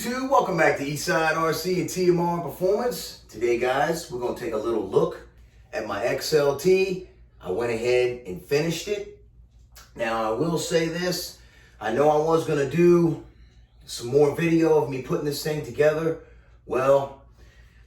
YouTube? Welcome back to EastSide RC and TMR Performance. Today, guys, we're going to take a little look at my XLT. I went ahead and finished it. Now, I will say this. I know I was going to do some more video of me putting this thing together. Well,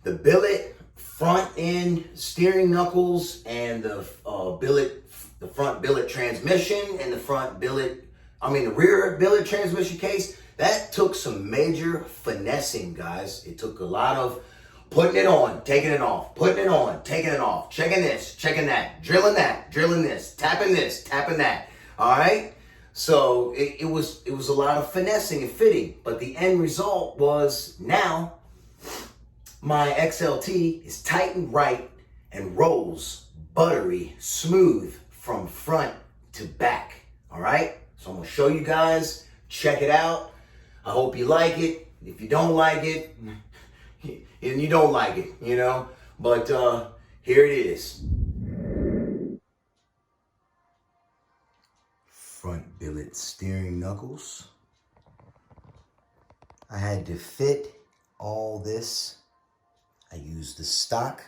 the billet, front end steering knuckles, and the front billet transmission and the rear billet transmission case, that took some major finessing, guys. It took a lot of putting it on, taking it off, putting it on, taking it off, checking this, checking that, drilling this, tapping that. All right. So it was a lot of finessing and fitting, but the end result was now my XLT is tight and right and rolls buttery smooth from front to back. All right. So I'm gonna show you guys. Check it out. I hope you like it. If you don't like it, and you don't like it, you know. But here it is. Front billet steering knuckles. I had to fit all this. I used the stock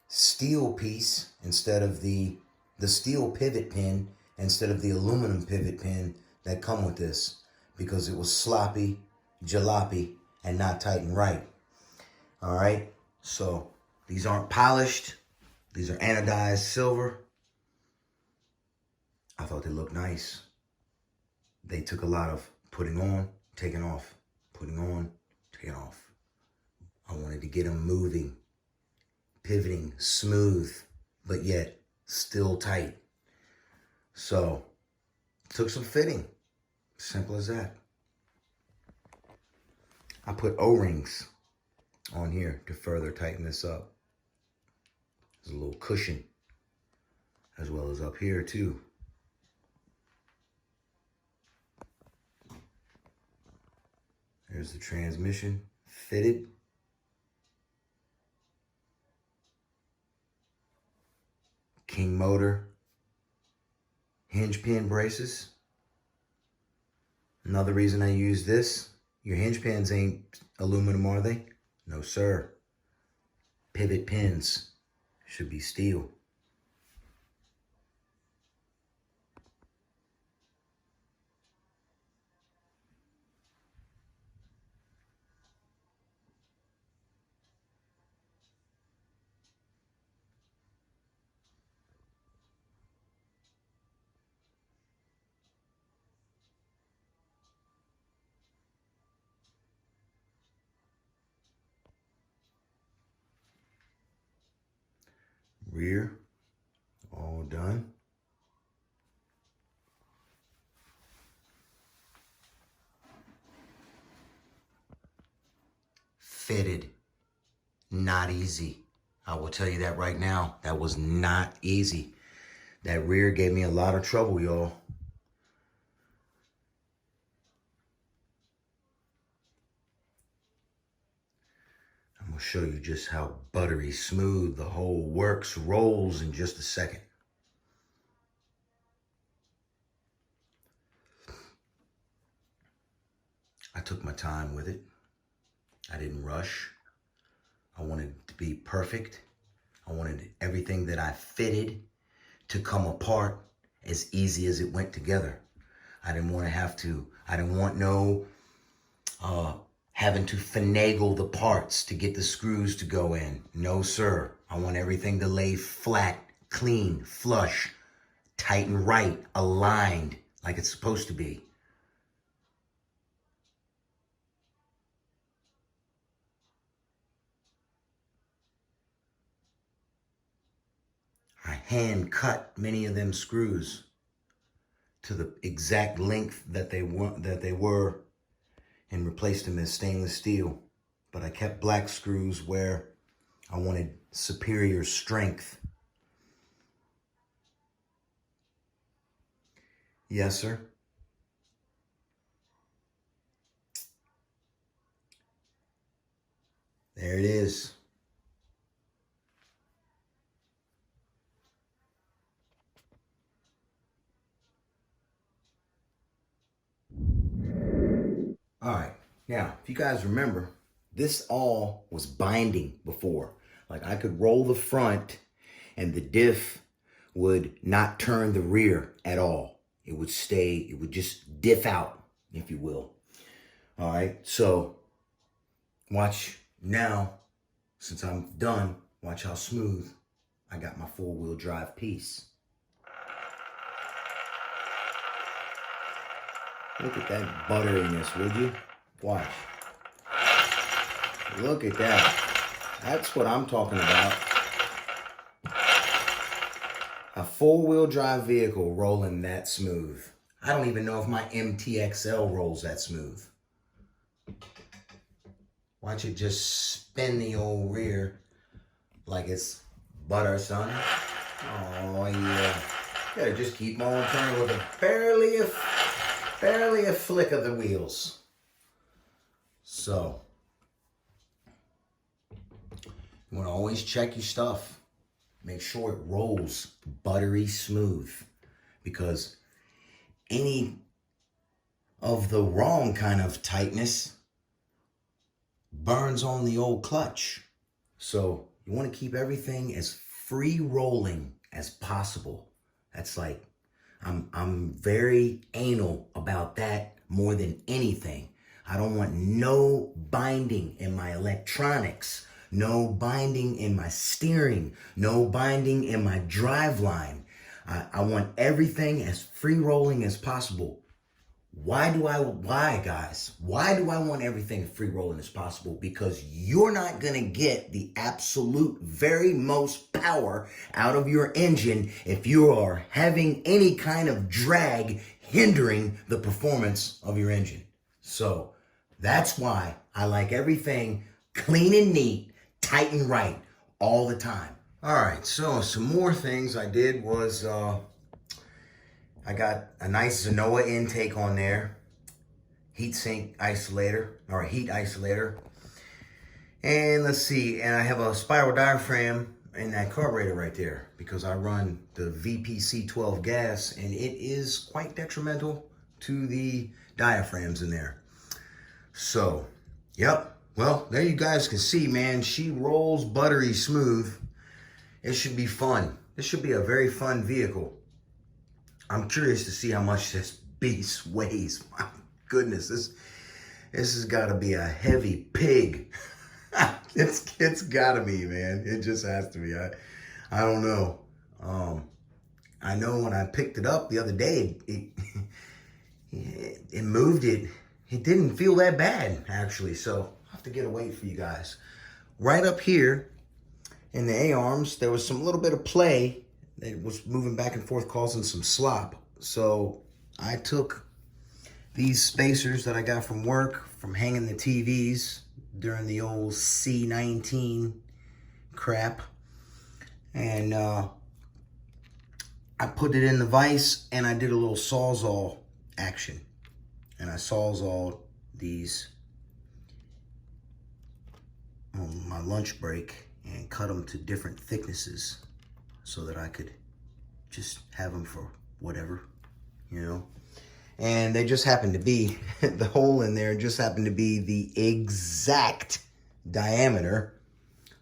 steel piece instead of the steel pivot pin instead of the aluminum pivot pin that come with this, because it was sloppy, jalopy, and not tight and right. All right, so these aren't polished. These are anodized silver. I thought they looked nice. They took a lot of putting on, taking off, putting on, taking off. I wanted to get them moving, pivoting, smooth, but yet still tight. So, took some fitting. Simple as that. I put O-rings on here to further tighten this up. There's a little cushion, as well as up here too. There's the transmission fitted. King motor, hinge pin braces. Another reason I use this, your hinge pins ain't aluminum, are they? No, sir. Pivot pins should be steel. Rear, all done. Fitted, not easy. I will tell you that right now. That was not easy. That rear gave me a lot of trouble, y'all. I'm gonna show you just how buttery smooth the whole works rolls in just a second. I took my time with it. I didn't rush. I wanted it to be perfect. I wanted everything that I fitted to come apart as easy as it went together. I didn't want no having to finagle the parts to get the screws to go in. No, sir. I want everything to lay flat, clean, flush, tight and right, aligned like it's supposed to be. I hand cut many of them screws to the exact length that they were and replaced them as stainless steel. But I kept black screws where I wanted superior strength. Yes, sir. There it is. All right. Now, if you guys remember, this all was binding before. Like I could roll the front and the diff would not turn the rear at all. It would stay, it would just diff out, if you will. All right, so watch now, since I'm done, watch how smooth I got my four-wheel drive piece. Look at that butteriness, would you? Watch. Look at that. That's what I'm talking about. A four-wheel drive vehicle rolling that smooth. I don't even know if my MTXL rolls that smooth. Watch it just spin the old rear like it's butter, son. Oh, yeah. Gotta just keep on turning with barely a flick of the wheels. So, you want to always check your stuff. Make sure it rolls buttery smooth, because any of the wrong kind of tightness burns on the old clutch. So you want to keep everything as free rolling as possible. That's like, I'm very anal about that more than anything. I don't want no binding in my electronics, no binding in my steering, no binding in my driveline. I want everything as free rolling as possible. Why, guys? Why do I want everything free rolling as possible? Because you're not going to get the absolute very most power out of your engine if you are having any kind of drag hindering the performance of your engine. So that's why I like everything clean and neat, tight and right all the time. All right, so some more things I did was I got a nice Zenoa intake on there, heat sink isolator, or a heat isolator. And let's see, and I have a spiral diaphragm in that carburetor right there because I run the VPC12 gas and it is quite detrimental to the diaphragms in there. So, yep, well, there you guys can see, man, she rolls buttery smooth. It should be fun. This should be a very fun vehicle. I'm curious to see how much this beast weighs. My goodness, this has got to be a heavy pig. It's got to be, man. It just has to be. I don't know. I know when I picked it up the other day, it moved it. It didn't feel that bad, actually. So I'll have to get a weight for you guys. Right up here in the A-arms, there was some little bit of play. It was moving back and forth, causing some slop. So I took these spacers that I got from work, from hanging the TVs during the old C19 crap, and I put it in the vise and I did a little sawzall action. And I sawzalled these on my lunch break and cut them to different thicknesses so that I could just have them for whatever, you know. And they just happened to be, the hole in there just happened to be the exact diameter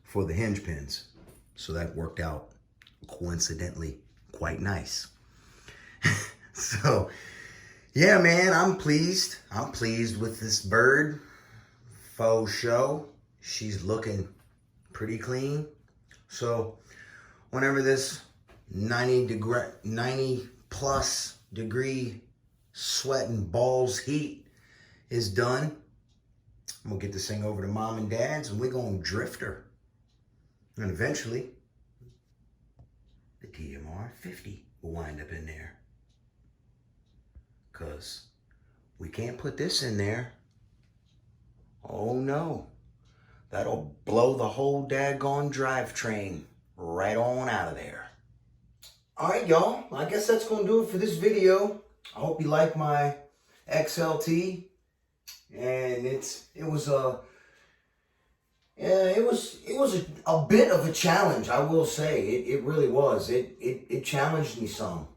for the hinge pins. So that worked out coincidentally quite nice. So, yeah, man, I'm pleased. I'm pleased with this bird. Faux show. She's looking pretty clean. So, whenever this 90 plus degree sweating balls heat is done, I'm gonna get this thing over to mom and dad's and we're gonna drift her. And eventually, the TMR 50 will wind up in there. Because we can't put this in there. Oh no. That'll blow the whole daggone drivetrain right on out of there. All right, y'all. I guess that's going to do it for this video. I hope you like my XLT. And it was a bit of a challenge, I will say. It really was. It challenged me some.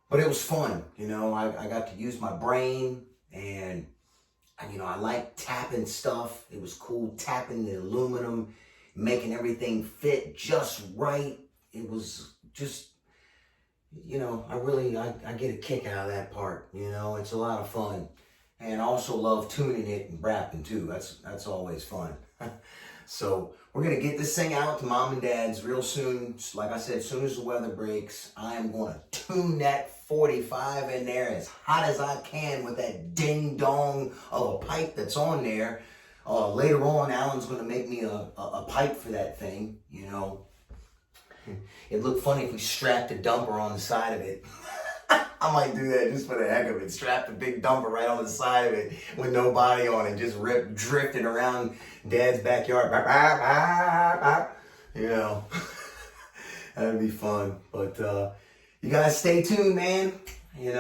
But it was fun, you know. I got to use my brain, and I like tapping stuff. It was cool tapping the aluminum, making everything fit just right. It was just, I get a kick out of that part. It's a lot of fun. And I also love tuning it and rapping too. That's always fun. So we're going to get this thing out to mom and dad's real soon. Like I said, as soon as the weather breaks, I am going to tune that 45 in there as hot as I can with that ding dong of a pipe that's on there. Later on, Alan's going to make me a pipe for that thing. It'd look funny if we strapped a dumper on the side of it. I might do that just for the heck of it. Strap the big dumper right on the side of it with no body on it. Just drifting around Dad's backyard. That'd be fun. But you guys stay tuned, man. I'm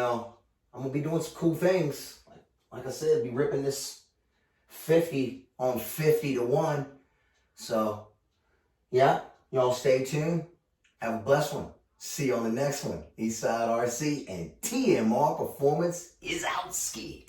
going to be doing some cool things. Like I said, be ripping this 50 on 50 to 1. So, yeah, y'all stay tuned. Have a blessed one. See you on the next one. Eastside RC and TMR Performance is out ski.